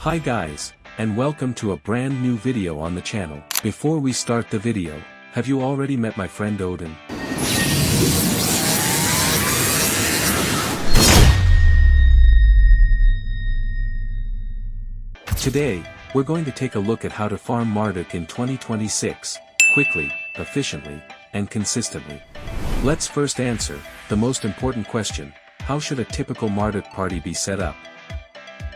Hi guys, and welcome to a brand new video on the channel. Before we start the video, have you already met my friend Odin? Today, we're going to take a look at how to farm Marduk in 2026, quickly, efficiently, and consistently. Let's first answer the most important question: how should a typical Marduk party be set up?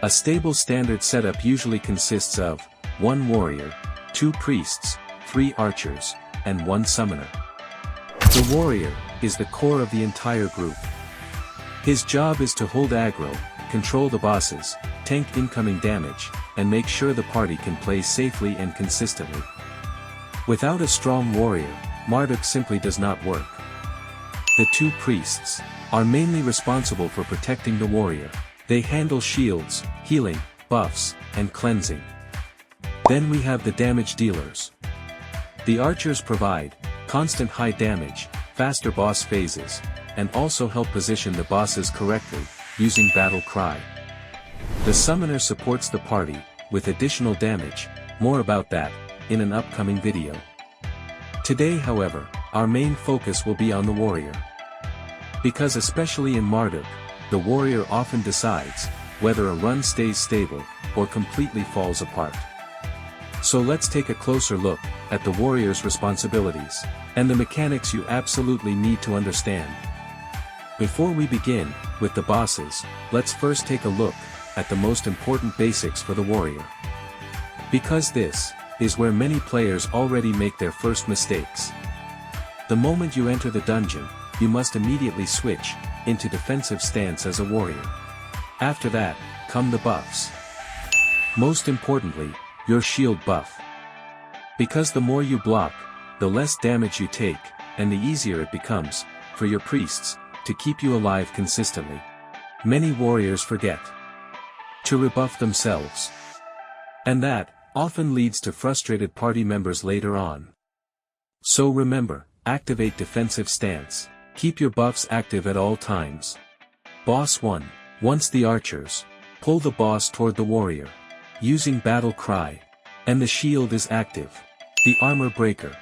A stable standard setup usually consists of 1 warrior, 2 priests, 3 archers, and 1 summoner. The warrior is the core of the entire group. His job is to hold aggro, control the bosses, tank incoming damage, and make sure the party can play safely and consistently. Without a strong warrior, Marduk simply does not work. The 2 priests are mainly responsible for protecting the warrior. They handle shields, healing, buffs, and cleansing. Then we have the damage dealers. The archers provide constant high damage, faster boss phases, and also help position the bosses correctly, using battle cry. The summoner supports the party with additional damage, more about that in an upcoming video. Today, however, our main focus will be on the warrior. Because especially in Marduk, the warrior often decides whether a run stays stable or completely falls apart. So let's take a closer look at the warrior's responsibilities and the mechanics you absolutely need to understand. Before we begin with the bosses, let's first take a look at the most important basics for the warrior. Because this is where many players already make their first mistakes. The moment you enter the dungeon, you must immediately switch into defensive stance as a warrior. After that, come the buffs. Most importantly, your shield buff. Because the more you block, the less damage you take, and the easier it becomes for your priests to keep you alive consistently. Many warriors forget to rebuff themselves, and that often leads to frustrated party members later on. So remember, activate defensive stance. Keep your buffs active at all times. Boss 1. Once the archers pull the boss toward the warrior, using battle cry, and the shield is active, the armor breaker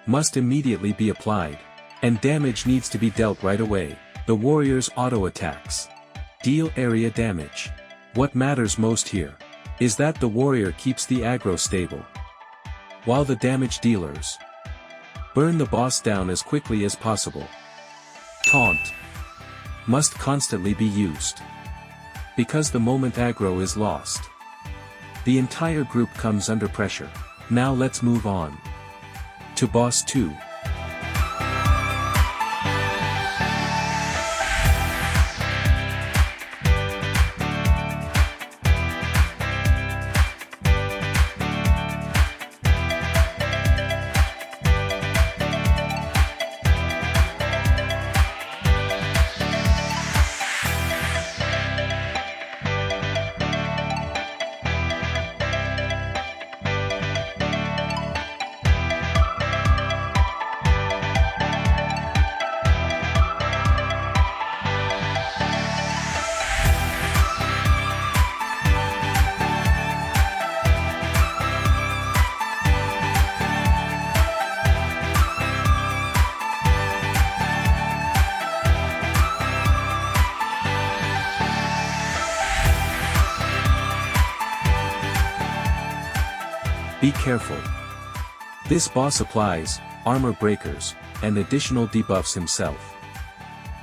must immediately be applied, and damage needs to be dealt right away. The warrior's auto attacks deal area damage. What matters most here is that the warrior keeps the aggro stable, while the damage dealers burn the boss down as quickly as possible. Taunt must constantly be used, because the moment aggro is lost, the entire group comes under pressure. Now let's move on to boss 2. Be careful. This boss applies armor breakers and additional debuffs himself,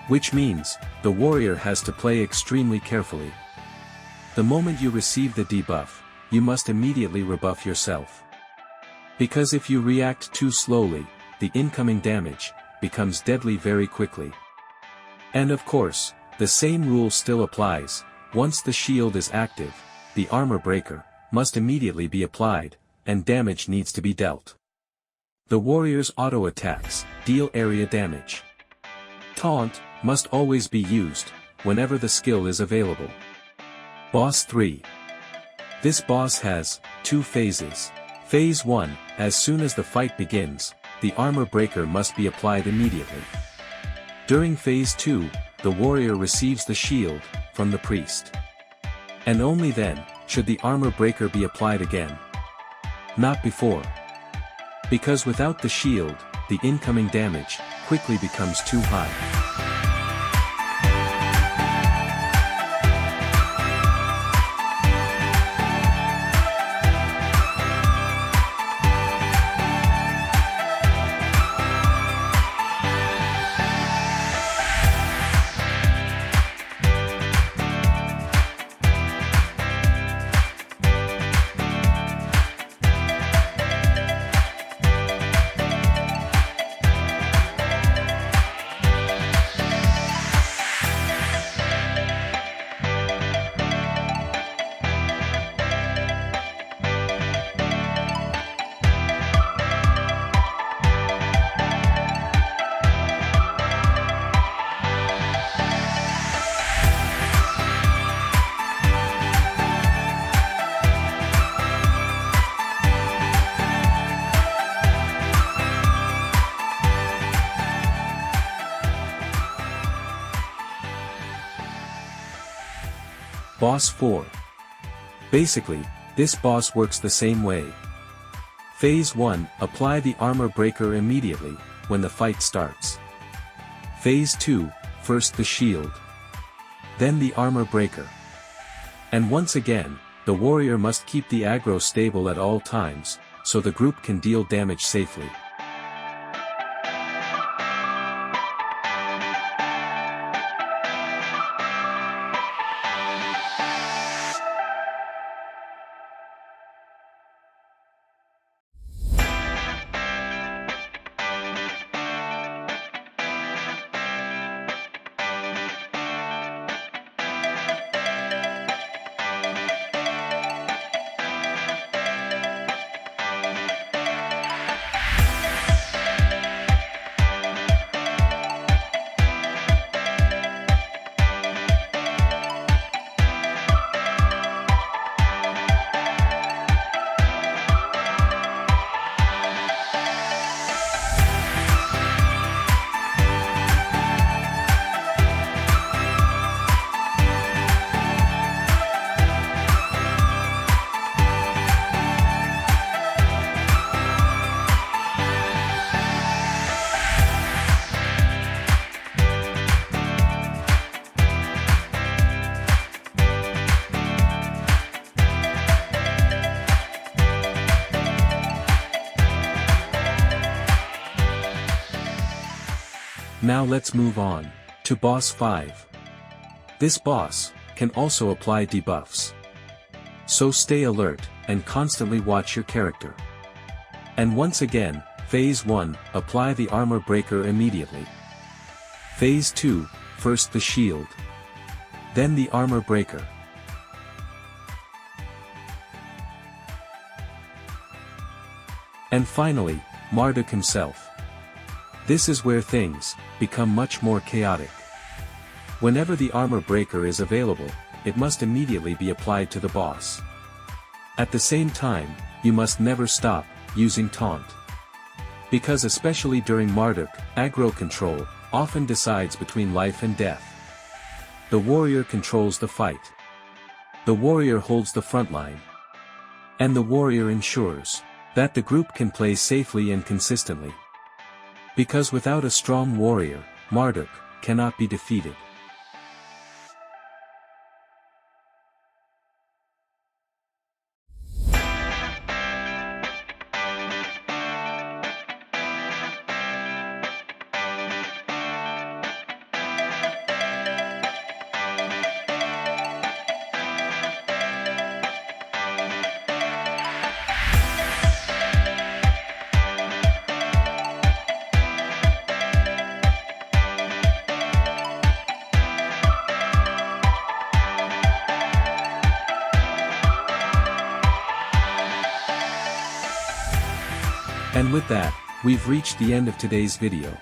which means the warrior has to play extremely carefully. The moment you receive the debuff, you must immediately rebuff yourself. Because if you react too slowly, the incoming damage becomes deadly very quickly. And of course, the same rule still applies. Once the shield is active, the armor breaker must immediately be applied, and damage needs to be dealt. The warrior's auto attacks deal area damage. Taunt must always be used whenever the skill is available. Boss 3. This boss has 2 phases. Phase 1, as soon as the fight begins, the armor breaker must be applied immediately. During Phase 2, the warrior receives the shield from the priest. And only then should the armor breaker be applied again? Not before. Because without the shield, the incoming damage quickly becomes too high. Boss 4. Basically, this boss works the same way. Phase 1, apply the armor breaker immediately, when the fight starts. Phase 2, first the shield. Then the armor breaker. And once again, the warrior must keep the aggro stable at all times, so the group can deal damage safely. Now let's move on to Boss 5. This boss can also apply debuffs. So stay alert and constantly watch your character. And once again, Phase 1, apply the armor breaker immediately. Phase 2, first the shield. Then the armor breaker. And finally, Marduk himself. This is where things become much more chaotic. Whenever the armor breaker is available, it must immediately be applied to the boss. At the same time, you must never stop using taunt. Because especially during Marduk, Aggro Control often decides between life and death. The warrior controls the fight. The warrior holds the front line. And the warrior ensures that the group can play safely and consistently. Because without a strong warrior, Marduk cannot be defeated. And with that, we've reached the end of today's video.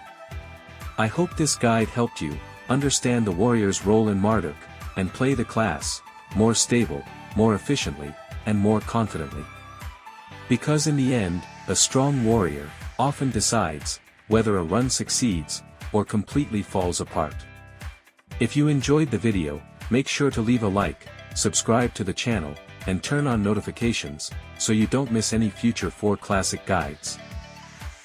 I hope this guide helped you understand the warrior's role in Marduk, and play the class more stable, more efficiently, and more confidently. Because in the end, a strong warrior often decides whether a run succeeds or completely falls apart. If you enjoyed the video, make sure to leave a like, subscribe to the channel, and turn on notifications, so you don't miss any future 4Classic guides.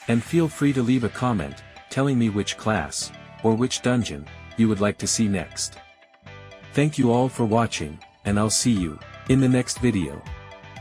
And feel free to leave a comment, telling me which class, or which dungeon, you would like to see next. Thank you all for watching, and I'll see you in the next video.